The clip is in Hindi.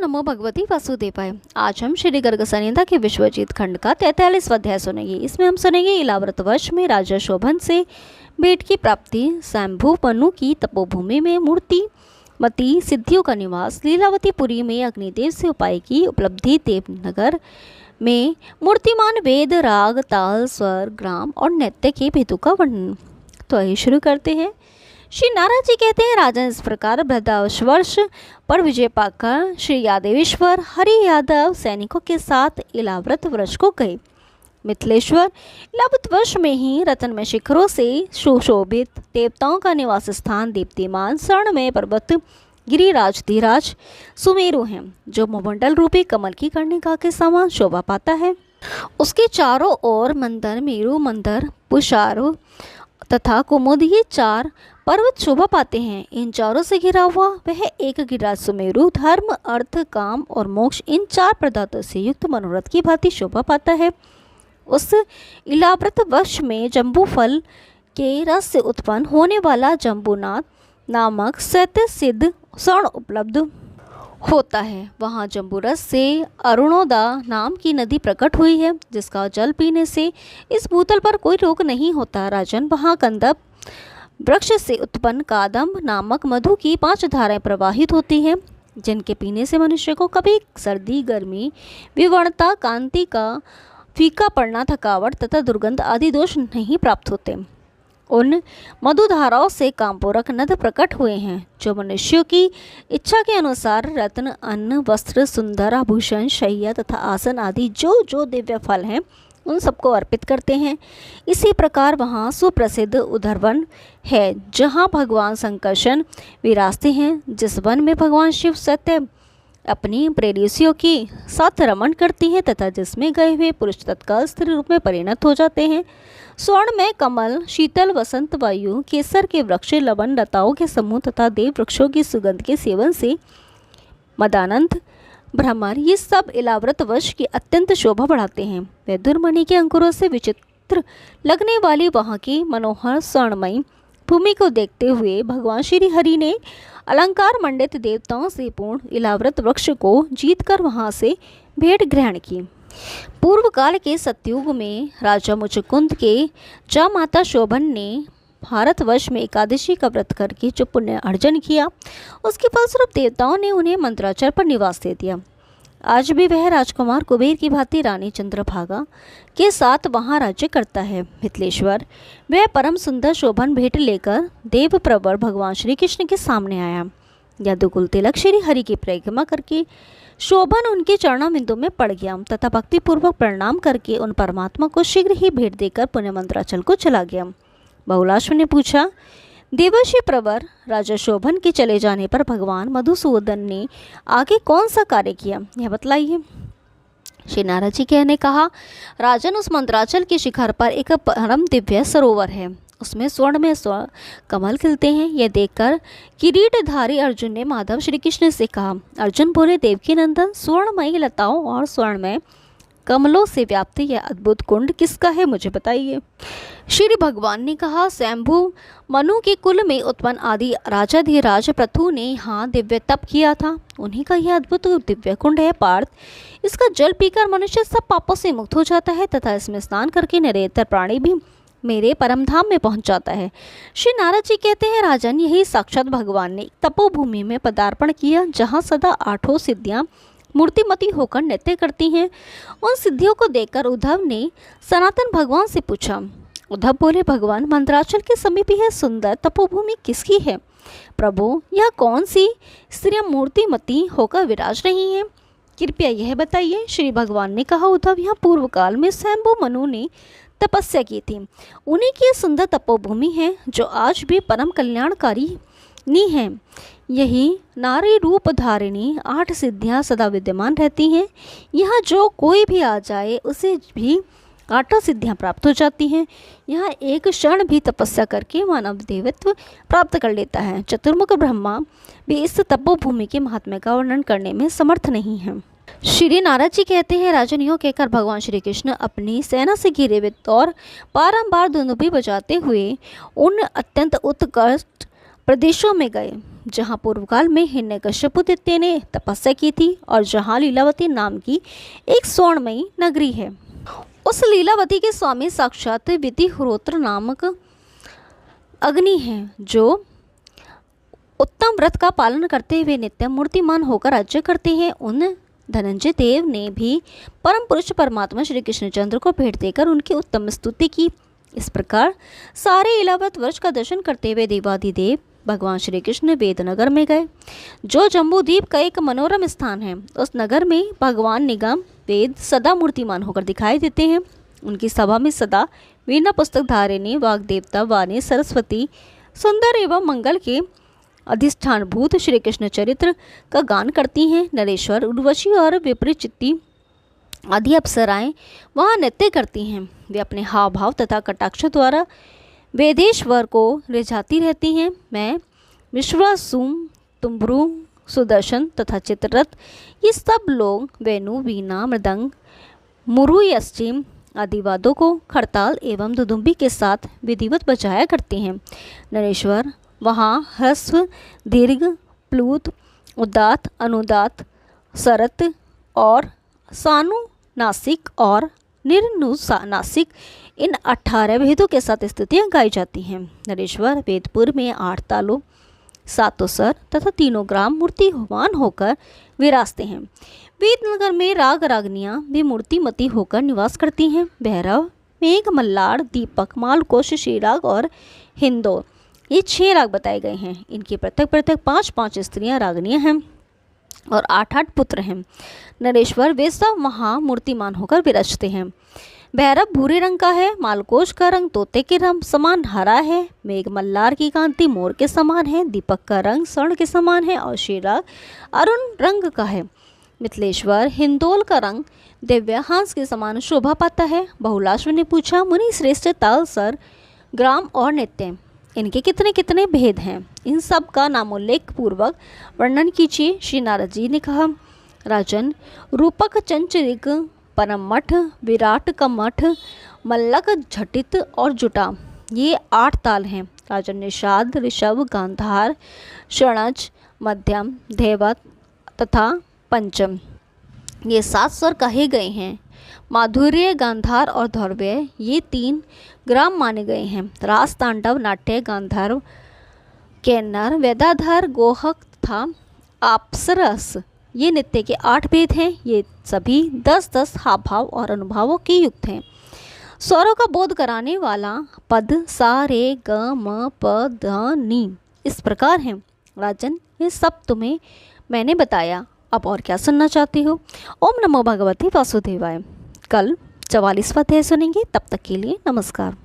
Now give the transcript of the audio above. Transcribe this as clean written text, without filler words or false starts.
नमो भगवती वासुदेवाय। आज हम श्री गर्ग संहिता के विश्वजीत खंड का 43वां अध्याय सुनेंगे। इसमें हम सुनेंगे इलाव्रत वर्ष में राजा शोभन से भेंट की प्राप्ति, स्वयंभू मनु की तपोभूमि में मूर्तिमती सिद्धियों का निवास, लीलावतीपुरी में अग्निदेव से उपाय की उपलब्धि, देवनगर में मूर्तिमान वेद, राग, ताल, स्वर, ग्राम और नृत्य के भेदों का वर्णन। तो आइए शुरू करते हैं। श्री नारद जी कहते हैं, राजन इस प्रकार बृहदावर्ष पर विजय पाकर श्री यादवेश्वर हरि यादव सैनिकों के साथ इलाव्रत वर्ष को गए। मिथिलेश्वर इलाव्रत वर्ष में ही रत्नमय शिखरों से सुशोभित देवताओं का निवास स्थान, दीप्तिमान स्वर्णमय पर्वत गिरिराज धीराज सुमेरु हैं, जो मुमंडल रूपी कमल की कर्णिका के समान शोभा पाता है। उसके चारों ओर मंदर, मेरु मंदर, पुषारो तथा कुमुद, ये 4 पर्वत शोभा पाते हैं। इन चारों से घिरा हुआ वह एक गिरिराज सुमेरु धर्म, अर्थ, काम और मोक्ष, इन 4 पदार्थों से युक्त मनोरथ की भांति शोभा पाता है। उस इलाव्रत वर्ष में जम्बू फल के रस से उत्पन्न होने वाला जम्बूनाथ नामक सत्य सिद्ध स्वर्ण उपलब्ध होता है। वहाँ जम्बू रस से अरुणोदा नाम की नदी प्रकट हुई है, जिसका जल पीने से इस भूतल पर कोई रोग नहीं होता। राजन, वहाँ कंदप वृक्ष से उत्पन्न कादम्ब नामक मधु की 5 धाराएं प्रवाहित होती हैं, जिनके पीने से मनुष्य को कभी सर्दी, गर्मी, विवर्णता, कांति का फीका पड़ना, थकावट तथा दुर्गंध आदि दोष नहीं प्राप्त होते। उन मधुधाराओं से कामपूरक नद प्रकट हुए हैं, जो मनुष्यों की इच्छा के अनुसार रत्न, अन्न, वस्त्र, सुंदर आभूषण, शैया तथा आसन आदि जो जो दिव्य फल हैं उन सबको अर्पित करते हैं। इसी प्रकार वहाँ सुप्रसिद्ध उधरवन है, जहाँ भगवान संकर्षण विराजते हैं, जिस वन में भगवान शिव सत्य अपनी प्रेयसियों की साथ रमण करती हैं तथा जिसमें गए हुए पुरुष तत्काल स्त्री रूप में परिणत हो जाते हैं। स्वर्ण में कमल, शीतल वसंत वायु, केसर के वृक्ष, लवन लताओं के समूह तथा देव वृक्षों की सुगंध के सेवन से मदानंद, भ्रमर, ये सब इलाव्रत वर्ष की अत्यंत शोभा बढ़ाते हैं। वैदुरमणि के अंकुरों से विचित्र लगने वाली वहाँ की मनोहर स्वर्णमयी भूमि को देखते हुए भगवान श्री हरि ने अलंकार मंडित देवताओं से पूर्ण इलाव्रत वृक्ष को जीतकर वहाँ से भेंट ग्रहण की। पूर्व काल के सतयुग में राजा मुचकुंद के जामाता शोभन ने भारतवर्ष में एकादशी का व्रत करके जो पुण्य अर्जन किया, उसके फलस्वरूप देवताओं ने उन्हें मंत्राचल पर निवास दे दिया। आज भी वह राजकुमार कुबेर की भांति रानी चंद्रभागा के साथ वहाँ राज्य करता है। मिथिलेश्वर वह परम सुंदर शोभन भेंट लेकर देव प्रवर भगवान श्री कृष्ण के सामने आया। यदुकुल तिलक श्री हरि की परिक्रमा करके शोभन उनके चरणाबिंदु में पड़ गया तथा भक्तिपूर्वक प्रणाम करके उन परमात्मा को शीघ्र ही भेंट देकर पुण्य मंत्राचल को चला गया। बहुलाश्व ने पूछा, देवर्षि प्रवर, राजा शोभन के चले जाने पर भगवान मधुसूदन ने आगे कौन सा कार्य किया, यह बतलाइए। श्री नारद जी ने कहा, राजन, उस मंत्राचल के शिखर पर एक परम दिव्य सरोवर है, उसमें स्वर्ण में कमल खिलते हैं। यह देखकर किरीटधारी अर्जुन ने माधव श्री कृष्ण से कहा। अर्जुन बोले, देवकी नंदन, स्वर्णमयी लताओं और स्वर्णमय कमलों से व्याप्त यह अद्भुत कुंड किसका है, मुझे बताइए। श्री भगवान ने कहा, स्वयंभू मनु के कुल में उत्पन्न आदि राजा धीराज पृथु ने यहाँ दिव्य तप किया था, उन्हीं का यह अद्भुत दिव्य कुंड है। पार्थ, इसका जल पीकर मनुष्य सब पापों से मुक्त हो जाता है तथा इसमें स्नान करके निरेतर प्राणी भी मेरे परमधाम में पहुंच जाता है। श्री नारद जी कहते हैं, राजन, यही साक्षात भगवान ने तपोभूमि में पदार्पण किया, जहाँ सदा 8 सिद्धियाँ मूर्तिमती होकर नृत्य करती हैं। उन सिद्धियों को देखकर उद्धव ने सनातन भगवान से पूछा। उद्धव बोले, भगवान, मंत्राचल के समीप यह सुंदर तपोभूमि किसकी है? प्रभु, यह कौन सी स्त्रियां मूर्तिमती होकर विराज रही हैं, कृपया यह बताइए। श्री भगवान ने कहा, उद्धव, यहाँ पूर्व काल में स्वयंभू मनु ने तपस्या की थी, उन्हीं की सुंदर तपोभूमि है, जो आज भी परम कल्याणकारी नी है। यही नारी रूप धारिणी 8 सिद्धियां सदा विद्यमान रहती हैं। यहाँ जो कोई भी आ जाए उसे भी 8 सिद्धियां प्राप्त हो जाती हैं। यहाँ एक क्षण भी तपस्या करके मानव देवत्व प्राप्त कर लेता है। चतुर्मुख ब्रह्मा भी इस तपोभूमि के महात्म्य का वर्णन करने में समर्थ नहीं है। श्री नारद जी कहते हैं, राजन, योग कहकर भगवान श्री कृष्ण अपनी सेना से घिरे हुए और बारंबार दुंदुभी बजाते हुए उन अत्यंत उत्कृष्ट प्रदेशों में गए जहाँ पूर्व काल में हिरण्यकश्यपु ने तपस्या की थी और जहाँ लीलावती नाम की एक स्वर्णमयी नगरी है। उस लीलावती के स्वामी साक्षात विधिहोत्र नामक अग्नि हैं, जो उत्तम व्रत का पालन करते हुए नित्य मूर्तिमान होकर राज्य करते हैं। उन धनंजय देव ने भी परम पुरुष परमात्मा श्री कृष्णचंद्र को भेंट देकर उनकी उत्तम स्तुति की। इस प्रकार सारे इलावत वर्ष का दर्शन करते हुए देवाधिदेव भगवान श्री कृष्ण वेदनगर में गए, जो जम्बूद्वीप का एक मनोरम स्थान है। उस नगर में भगवान निगम वेद सदा मूर्तिमान होकर दिखाई देते हैं। उनकी सभा में सदा वीणा पुस्तक धारिणी वाग्देवता वाणी सरस्वती सुंदर एवं मंगल के अधिष्ठान भूत श्री कृष्ण चरित्र का गान करती हैं। नरेश्वर, उर्वशी और विपरीचित्ती आदि अप्सराएं वहाँ नृत्य करती हैं। वे अपने हाव भाव तथा कटाक्ष द्वारा वेदेश्वर को रिझाती रहती हैं। मैं विश्वासुम, तुम्ब्रू, सुदर्शन तथा चित्ररथ ये सब लोग वेणु, वीणा, मृदंग, मुरुयष्टिम आदि वाद्यों को खड़ताल एवं दुदुम्बी के साथ विधिवत बजाया करते हैं। नरेश्वर वहाँ ह्रस्व, दीर्घ, प्लूत, उदात्त, अनुदात्त, सरत और सानुनासिक और निर्नुनासिक इन 18 भेदों के साथ स्तुतियाँ गाई जाती हैं। नरेश्वर वेदपुर में 8 तालों, 7 सर तथा 3 ग्राम मूर्तिमान होकर विराजते हैं। वेदनगर में राग रागनियाँ भी मूर्तिमती होकर निवास करती हैं। भैरव, मेघ, मल्लार, दीपक, मालकोश, श्रीराग और हिंदोल ये 6 राग बताए गए हैं। इनकी पृथक पृथक 5-5 स्त्रियां रागनियां हैं और 8-8 पुत्र हैं। नरेश्वर वे सब महामूर्तिमान होकर विराजते हैं। भैरव भूरे रंग का है, मालकोश का रंग तोते के रंग समान हरा है, मेघ मल्लार की कांति मोर के समान है, दीपक का रंग स्वर्ण के समान है और श्रीराग अरुण रंग का है। मिथिलेश्वर हिंदोल का रंग दिव्यहांस के समान शोभा पाता है। बहुलाश्व ने पूछा, मुनि श्रेष्ठ ताल, सर, ग्राम और नृत्य इनके कितने कितने भेद हैं? इन सब का नामोल्लेख पूर्वक वर्णन कीजिए। श्री नारद जी ने कहा, राजन, रूपक, चंचरिक, परमठ, विराट का मठ, मल्लक, झटित और जुटा ये 8 ताल हैं। राजन, निषाद, ऋषभ, गांधार, षणज, मध्यम, धैवत तथा पंचम ये 7 स्वर कहे गए हैं। माधुर्य, गांधार और धौर्य ये 3 ग्राम माने गए हैं। रास, तांडव, नाट्य, गांधर्व, किन्नर, वेदाधर, गोहक तथा अप्सरस ये नृत्य के 8 भेद हैं। ये सभी 10-10 हाव भाव और अनुभवों के युक्त हैं। स्वरों का बोध कराने वाला पद सा रे ग म प ध नी इस प्रकार हैं। राजन, ये सब तुम्हें मैंने बताया, अब और क्या सुनना चाहते हो? ओम नमो भगवते वासुदेवाय। कल 44वां अध्याय सुनेंगे, तब तक के लिए नमस्कार।